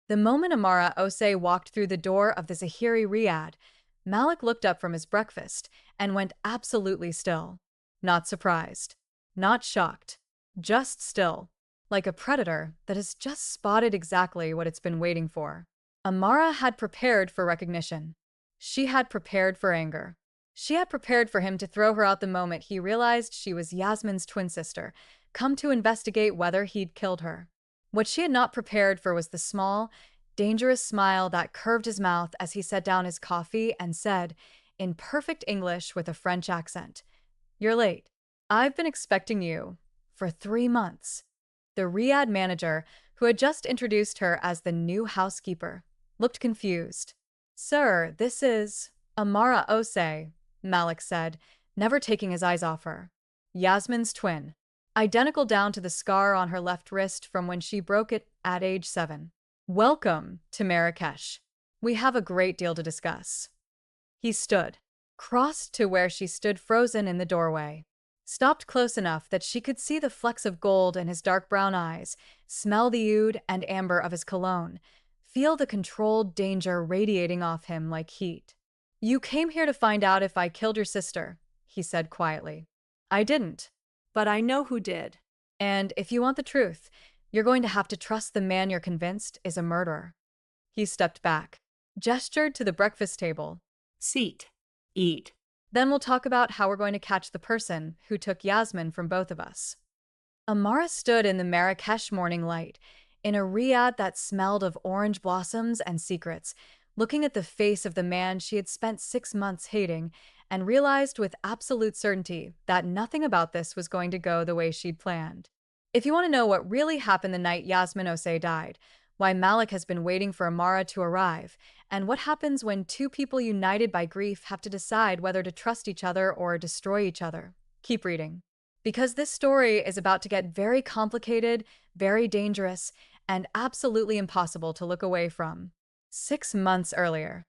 The moment Amara Osei walked through the door of the Zahiri Riyadh, Malik looked up from his breakfast and went absolutely still. Not surprised. Not shocked. Just still. Like a predator that has just spotted exactly what it's been waiting for. Amara had prepared for recognition. She had prepared for anger. She had prepared for him to throw her out the moment he realized she was Yasmin's twin sister, come to investigate whether he'd killed her. What she had not prepared for was the small, dangerous smile that curved his mouth as he set down his coffee and said, in perfect English with a French accent, "You're late. I've been expecting you for 3 months." The Riyadh manager, who had just introduced her as the new housekeeper, looked confused. "Sir, this is Amara Osei," Malik said, never taking his eyes off her. "Yasmin's twin. Identical down to the scar on her left wrist from when she broke it at age 7. Welcome to Marrakesh. We have a great deal to discuss." He stood, crossed to where she stood frozen in the doorway. Stopped close enough that she could see the flecks of gold in his dark brown eyes, smell the oud and amber of his cologne, feel the controlled danger radiating off him like heat. "You came here to find out if I killed your sister," he said quietly. "I didn't. But I know who did. And if you want the truth, you're going to have to trust the man you're convinced is a murderer." He stepped back, gestured to the breakfast table. "Seat. Eat. Then we'll talk about how we're going to catch the person who took Yasmin from both of us." Amara stood in the Marrakesh morning light, in a riad that smelled of orange blossoms and secrets, looking at the face of the man she had spent 6 months hating, and realized with absolute certainty that nothing about this was going to go the way she'd planned. If you want to know what really happened the night Yasmin Osei died, why Malik has been waiting for Amara to arrive, and what happens when two people united by grief have to decide whether to trust each other or destroy each other, keep reading. Because this story is about to get very complicated, very dangerous, and absolutely impossible to look away from. 6 months earlier,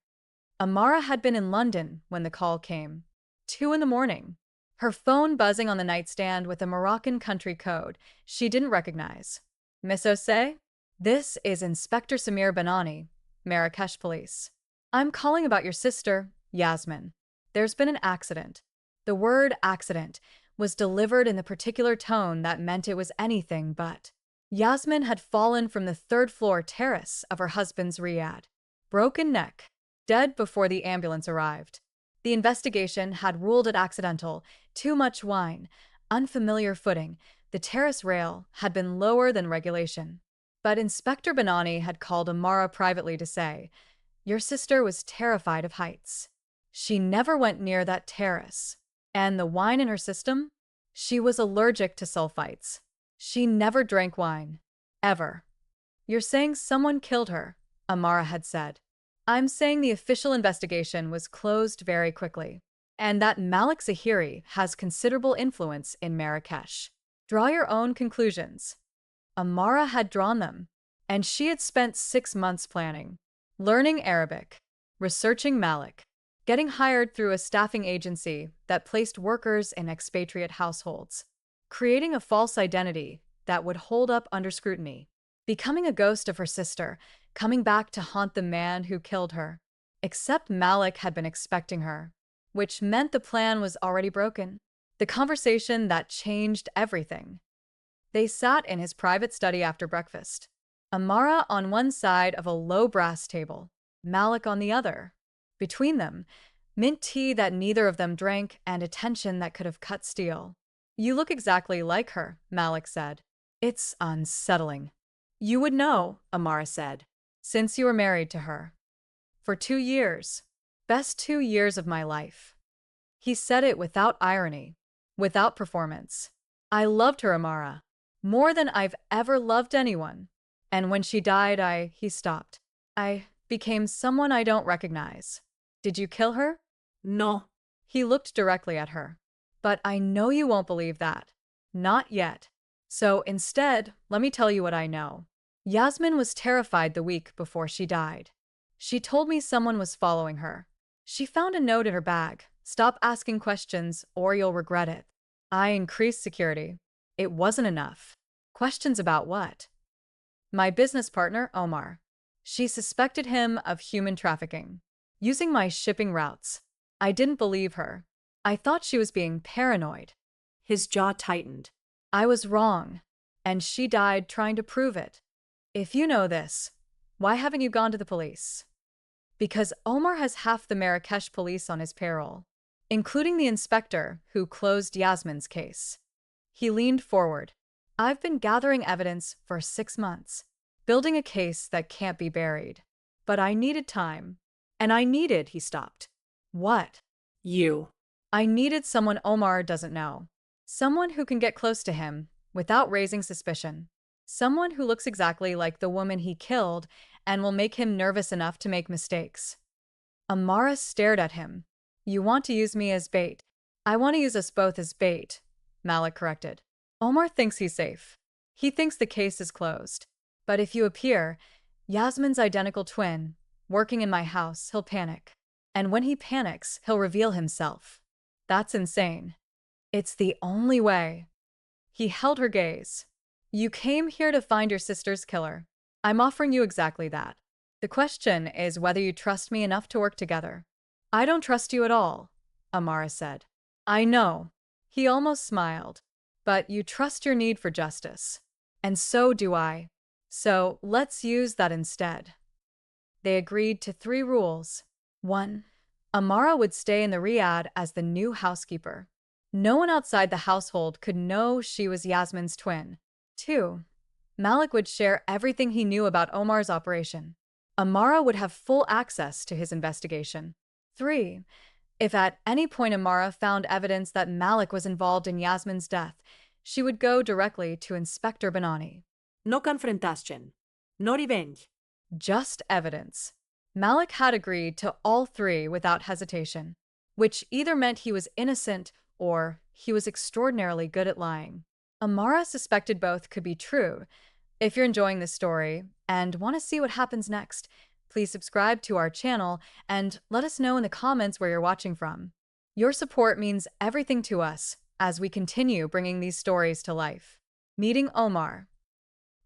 Amara had been in London when the call came. 2 in the morning. Her phone buzzing on the nightstand with a Moroccan country code she didn't recognize. "Miss Osei? This is Inspector Samir Banani, Marrakesh Police. I'm calling about your sister, Yasmin. There's been an accident." The word accident was delivered in the particular tone that meant it was anything but. Yasmin had fallen from the third-floor terrace of her husband's riad. Broken neck. Dead before the ambulance arrived. The investigation had ruled it accidental, too much wine, unfamiliar footing. The terrace rail had been lower than regulation. But Inspector Banani had called Amara privately to say, "Your sister was terrified of heights. She never went near that terrace. And the wine in her system? She was allergic to sulfites. She never drank wine. Ever." "You're saying someone killed her," Amara had said. "I'm saying the official investigation was closed very quickly, and that Malik Zahiri has considerable influence in Marrakesh. Draw your own conclusions." Amara had drawn them, and she had spent 6 months planning, learning Arabic, researching Malik, getting hired through a staffing agency that placed workers in expatriate households, creating a false identity that would hold up under scrutiny, becoming a ghost of her sister, coming back to haunt the man who killed her. Except Malik had been expecting her, which meant the plan was already broken. The conversation that changed everything. They sat in his private study after breakfast. Amara on one side of a low brass table, Malik on the other. Between them, mint tea that neither of them drank and attention that could have cut steel. "You look exactly like her," Malik said. "It's unsettling." "You would know," Amara said, "since you were married to her. For 2 years. Best 2 years of my life." He said it without irony, without performance. "I loved her, Amara. More than I've ever loved anyone. And when she died, he stopped. I became someone I don't recognize." "Did you kill her?" "No." He looked directly at her. "But I know you won't believe that. Not yet. So instead, let me tell you what I know. Yasmin was terrified the week before she died. She told me someone was following her. She found a note in her bag. Stop asking questions or you'll regret it. I increased security. It wasn't enough. Questions about what? My business partner, Omar. She suspected him of human trafficking, using my shipping routes. I didn't believe her. I thought she was being paranoid. His jaw tightened. I was wrong, and she died trying to prove it. If you know this, why haven't you gone to the police? Because Omar has half the Marrakesh police on his payroll, including the inspector who closed Yasmin's case. He leaned forward. I've been gathering evidence for 6 months, building a case that can't be buried. But I needed time. And he stopped. What? You. I needed someone Omar doesn't know. Someone who can get close to him without raising suspicion. Someone who looks exactly like the woman he killed and will make him nervous enough to make mistakes. Amara stared at him. You want to use me as bait. I want to use us both as bait, Malik corrected. Omar thinks he's safe. He thinks the case is closed. But if you appear, Yasmin's identical twin, working in my house, he'll panic. And when he panics, he'll reveal himself. That's insane. It's the only way. He held her gaze. You came here to find your sister's killer. I'm offering you exactly that. The question is whether you trust me enough to work together. I don't trust you at all, Amara said. I know. He almost smiled. But you trust your need for justice. And so do I. So let's use that instead. They agreed to 3 rules. 1. Amara would stay in the riad as the new housekeeper. No one outside the household could know she was Yasmin's twin. 2. Malik would share everything he knew about Omar's operation. Amara would have full access to his investigation. 3. If at any point Amara found evidence that Malik was involved in Yasmin's death, she would go directly to Inspector Benani. No confrontation. No revenge. Just evidence. Malik had agreed to all 3 without hesitation, which either meant he was innocent or he was extraordinarily good at lying. Amara suspected both could be true. If you're enjoying this story and want to see what happens next, please subscribe to our channel and let us know in the comments where you're watching from. Your support means everything to us as we continue bringing these stories to life. Meeting Omar.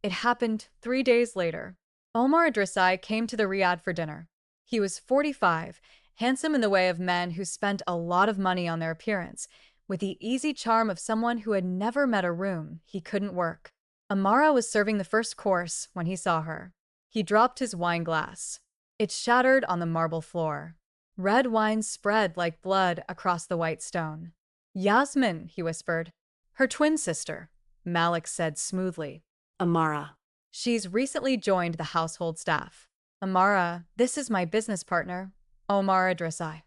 It happened 3 days later. Omar Idrisai came to the riad for dinner. He was 45, handsome in the way of men who spent a lot of money on their appearance, with the easy charm of someone who had never met a room he couldn't work. Amara was serving the first course when he saw her. He dropped his wine glass. It shattered on the marble floor. Red wine spread like blood across the white stone. Yasmin, he whispered. Her twin sister, Malik said smoothly. Amara. She's recently joined the household staff. Amara, this is my business partner, Omar Idrisai.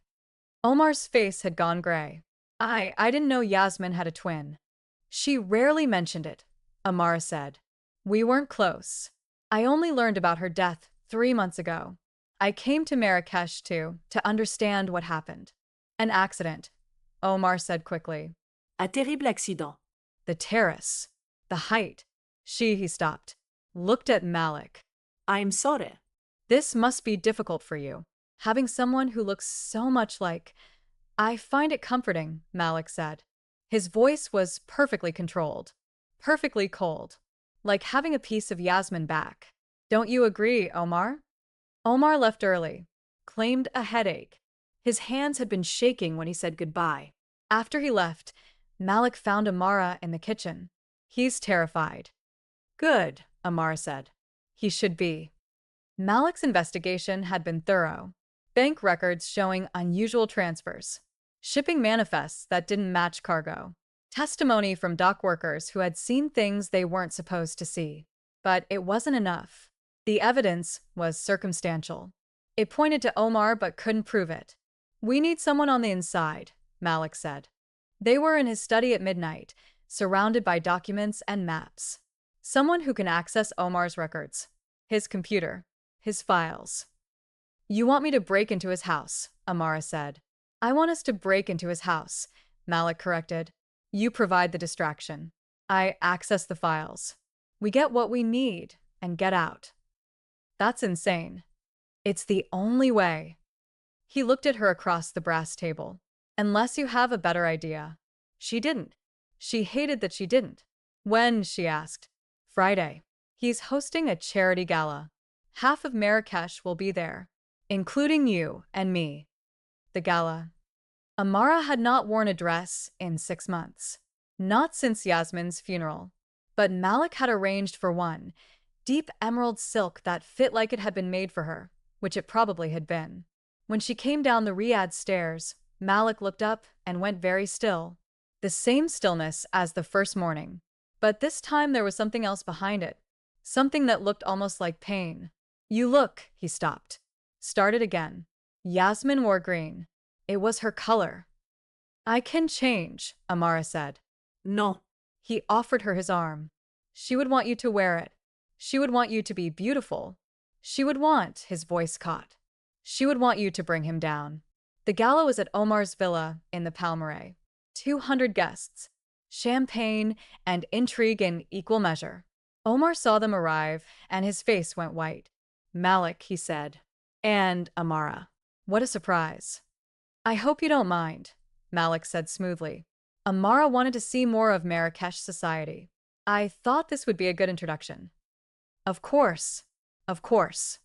Omar's face had gone gray. I didn't know Yasmin had a twin. She rarely mentioned it, Amara said. We weren't close. I only learned about her death 3 months ago. I came to Marrakesh to understand what happened. An accident, Omar said quickly. A terrible accident. The terrace. The height. He stopped. Looked at Malik. I'm sorry. This must be difficult for you, having someone who looks so much like... I find it comforting, Malik said. His voice was perfectly controlled, perfectly cold, like having a piece of Yasmin back. Don't you agree, Omar? Omar left early, claimed a headache. His hands had been shaking when he said goodbye. After he left, Malik found Amara in the kitchen. He's terrified. Good, Amara said. He should be. Malik's investigation had been thorough. Bank records showing unusual transfers. Shipping manifests that didn't match cargo. Testimony from dock workers who had seen things they weren't supposed to see. But it wasn't enough. The evidence was circumstantial. It pointed to Omar but couldn't prove it. We need someone on the inside, Malik said. They were in his study at midnight, surrounded by documents and maps. Someone who can access Omar's records, his computer, his files. You want me to break into his house, Amara said. I want us to break into his house, Malik corrected. You provide the distraction. I access the files. We get what we need and get out. That's insane. It's the only way. He looked at her across the brass table. Unless you have a better idea. She didn't. She hated that she didn't. When, she asked. Friday. He's hosting a charity gala. Half of Marrakesh will be there, including you and me. The gala. Amara had not worn a dress in 6 months. Not since Yasmin's funeral. But Malik had arranged for one, deep emerald silk that fit like it had been made for her, which it probably had been. When she came down the Riyadh stairs, Malik looked up and went very still. The same stillness as the first morning. But this time there was something else behind it. Something that looked almost like pain. You look, he stopped. Started again. Yasmin wore green. It was her color. I can change, Amara said. No. He offered her his arm. She would want you to wear it. She would want you to be beautiful. She would want, his voice caught. She would want you to bring him down. The gala was at Omar's villa in the Palmeraie. 200 guests. Champagne and intrigue in equal measure. Omar saw them arrive, and his face went white. Malik, he said. And Amara. What a surprise. I hope you don't mind, Malik said smoothly. Amara wanted to see more of Marrakesh society. I thought this would be a good introduction. Of course. Of course.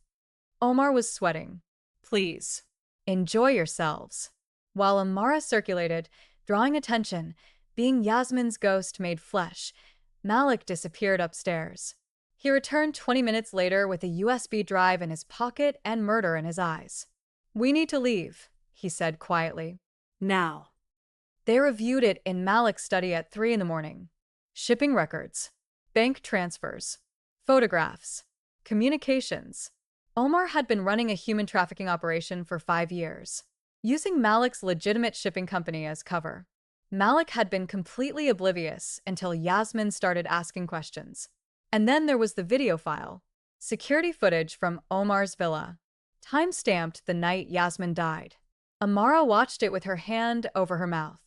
Omar was sweating. Please. Enjoy yourselves. While Amara circulated, drawing attention, being Yasmin's ghost made flesh, Malik disappeared upstairs. He returned 20 minutes later with a USB drive in his pocket and murder in his eyes. We need to leave, he said quietly. Now. They reviewed it in Malik's study at 3 in the morning. Shipping records, bank transfers, photographs, communications. Omar had been running a human trafficking operation for 5 years, using Malik's legitimate shipping company as cover. Malik had been completely oblivious until Yasmin started asking questions. And then there was the video file, security footage from Omar's villa, time-stamped the night Yasmin died. Amara watched it with her hand over her mouth.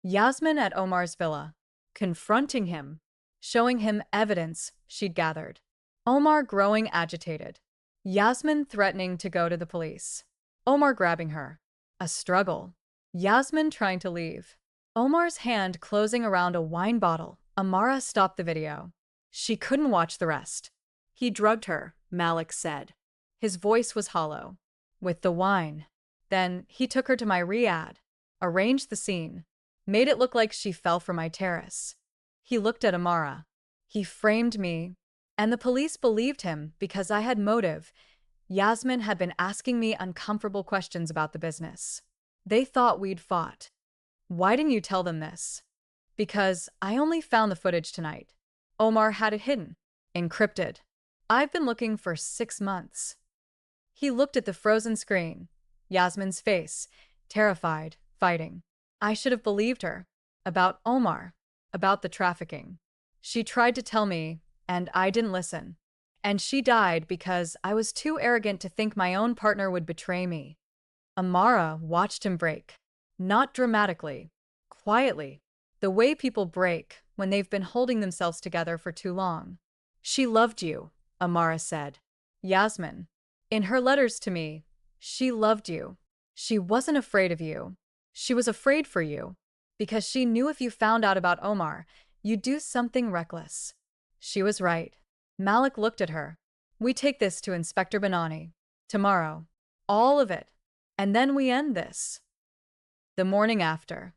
Yasmin at Omar's villa, confronting him, showing him evidence she'd gathered. Omar growing agitated. Yasmin threatening to go to the police. Omar grabbing her. A struggle. Yasmin trying to leave. Omar's hand closing around a wine bottle. Amara stopped the video. She couldn't watch the rest. He drugged her, Malik said. His voice was hollow. With the wine. Then he took her to my riad, arranged the scene, made it look like she fell from my terrace. He looked at Amara. He framed me, and the police believed him because I had motive. Yasmin had been asking me uncomfortable questions about the business. They thought we'd fought. Why didn't you tell them this? Because I only found the footage tonight. Omar had it hidden, encrypted. I've been looking for 6 months. He looked at the frozen screen. Yasmin's face, terrified, fighting. I should have believed her. About Omar. About the trafficking. She tried to tell me, and I didn't listen. And she died because I was too arrogant to think my own partner would betray me. Amara watched him break. Not dramatically. Quietly. The way people break when they've been holding themselves together for too long. She loved you, Amara said. Yasmin. In her letters to me, she loved you. She wasn't afraid of you. She was afraid for you. Because she knew if you found out about Omar, you'd do something reckless. She was right. Malik looked at her. We take this to Inspector Benani. Tomorrow. All of it. And then we end this. The morning after.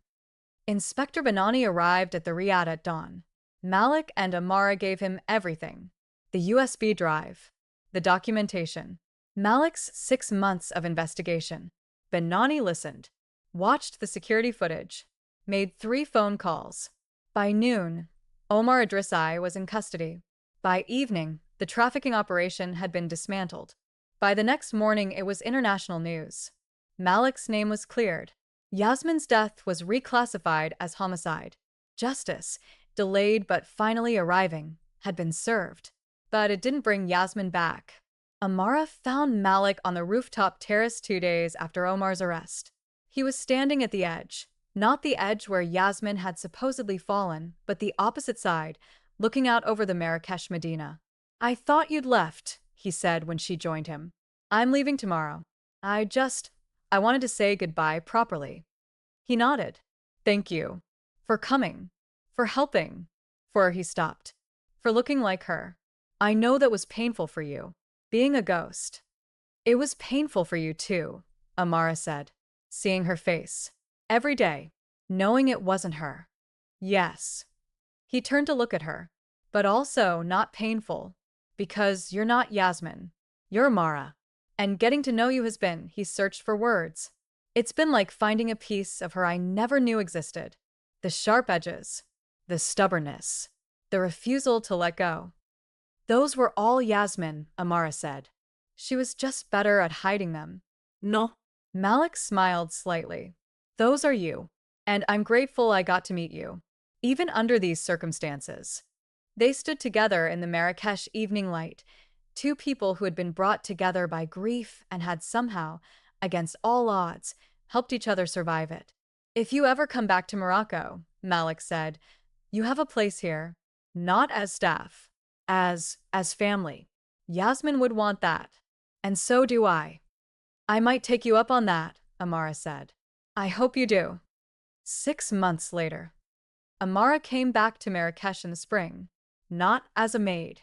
Inspector Benani arrived at the riad at dawn. Malik and Amara gave him everything. The USB drive. The documentation. Malik's 6 months of investigation. Benani listened. Watched the security footage. Made 3 phone calls. By noon, Omar Idrisai was in custody. By evening, the trafficking operation had been dismantled. By the next morning, it was international news. Malik's name was cleared. Yasmin's death was reclassified as homicide. Justice, delayed but finally arriving, had been served. But it didn't bring Yasmin back. Amara found Malik on the rooftop terrace 2 days after Omar's arrest. He was standing at the edge. Not the edge where Yasmin had supposedly fallen, but the opposite side, looking out over the Marrakesh Medina. I thought you'd left, he said when she joined him. I'm leaving tomorrow. I wanted to say goodbye properly. He nodded. Thank you. For coming. For helping. He stopped. For looking like her. I know that was painful for you. Being a ghost. It was painful for you too, Amara said, seeing her face. Every day, knowing it wasn't her. Yes. He turned to look at her, but also not painful, because you're not Yasmin. You're Mara. And getting to know you has been, he searched for words. It's been like finding a piece of her I never knew existed. The sharp edges, the stubbornness, the refusal to let go. Those were all Yasmin, Amara said. She was just better at hiding them. No. Malik smiled slightly. Those are you, and I'm grateful I got to meet you, even under these circumstances. They stood together in the Marrakesh evening light, two people who had been brought together by grief and had somehow, against all odds, helped each other survive it. If you ever come back to Morocco, Malik said, you have a place here, not as staff, as family. Yasmin would want that. And so do I. I might take you up on that, Amara said. I hope you do. 6 months later, Amara came back to Marrakesh in the spring, not as a maid,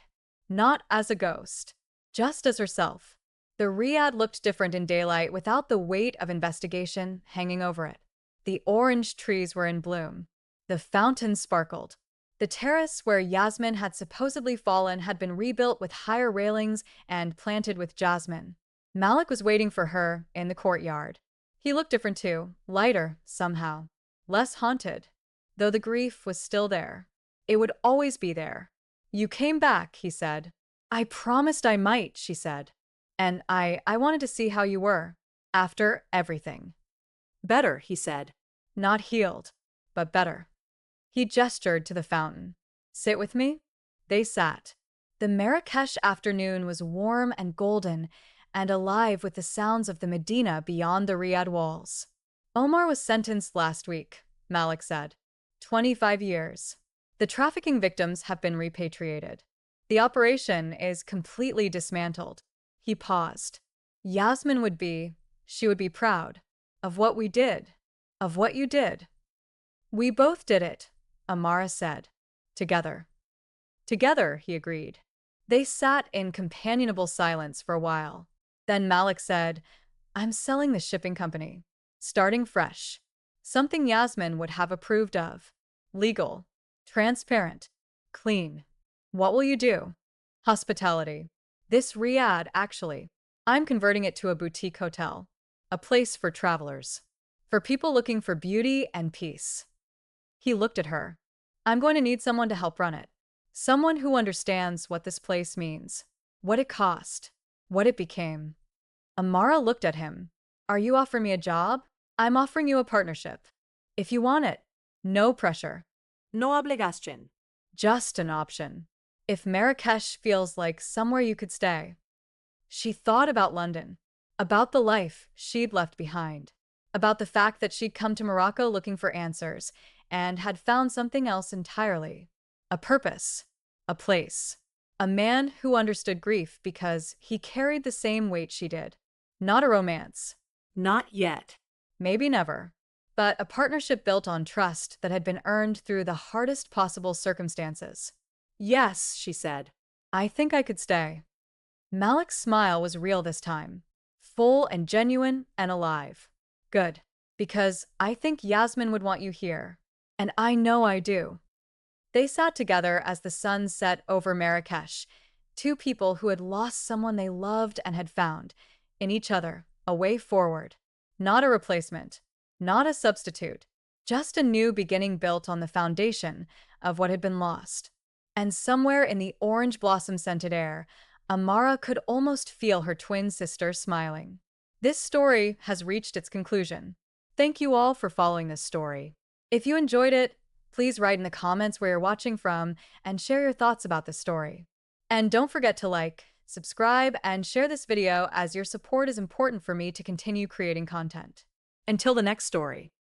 not as a ghost, just as herself. The Riad looked different in daylight without the weight of investigation hanging over it. The orange trees were in bloom. The fountain sparkled. The terrace where Yasmin had supposedly fallen had been rebuilt with higher railings and planted with jasmine. Malik was waiting for her in the courtyard. He looked different too, lighter, somehow. Less haunted. Though the grief was still there. It would always be there. You came back, he said. I promised I might, she said. And I wanted to see how you were. After everything. Better, he said. Not healed, but better. He gestured to the fountain. Sit with me? They sat. The Marrakesh afternoon was warm and golden, and alive with the sounds of the Medina beyond the Riyadh walls. Omar was sentenced last week, Malik said. 25 years. The trafficking victims have been repatriated. The operation is completely dismantled. He paused. Yasmin she would be proud of what we did, of what you did. We both did it, Amara said. Together. Together, he agreed. They sat in companionable silence for a while. Then Malik said, I'm selling the shipping company. Starting fresh. Something Yasmin would have approved of. Legal. Transparent. Clean. What will you do? Hospitality. This Riyadh, actually. I'm converting it to a boutique hotel. A place for travelers. For people looking for beauty and peace. He looked at her. I'm going to need someone to help run it. Someone who understands what this place means. What it cost. What it became. Amara looked at him. Are you offering me a job? I'm offering you a partnership. If you want it. No pressure. No obligación. Just an option. If Marrakesh feels like somewhere you could stay. She thought about London. About the life she'd left behind. About the fact that she'd come to Morocco looking for answers and had found something else entirely. A purpose. A place. A man who understood grief because he carried the same weight she did. Not a romance. Not yet. Maybe never. But a partnership built on trust that had been earned through the hardest possible circumstances. Yes, she said. I think I could stay. Malik's smile was real this time. Full and genuine and alive. Good. Because I think Yasmin would want you here. And I know I do. They sat together as the sun set over Marrakesh, two people who had lost someone they loved and had found, in each other, a way forward. Not a replacement. Not a substitute. Just a new beginning built on the foundation of what had been lost. And somewhere in the orange blossom-scented air, Amara could almost feel her twin sister smiling. This story has reached its conclusion. Thank you all for following this story. If you enjoyed it, please write in the comments where you're watching from and share your thoughts about this story. And don't forget to like, subscribe, and share this video as your support is important for me to continue creating content. Until the next story.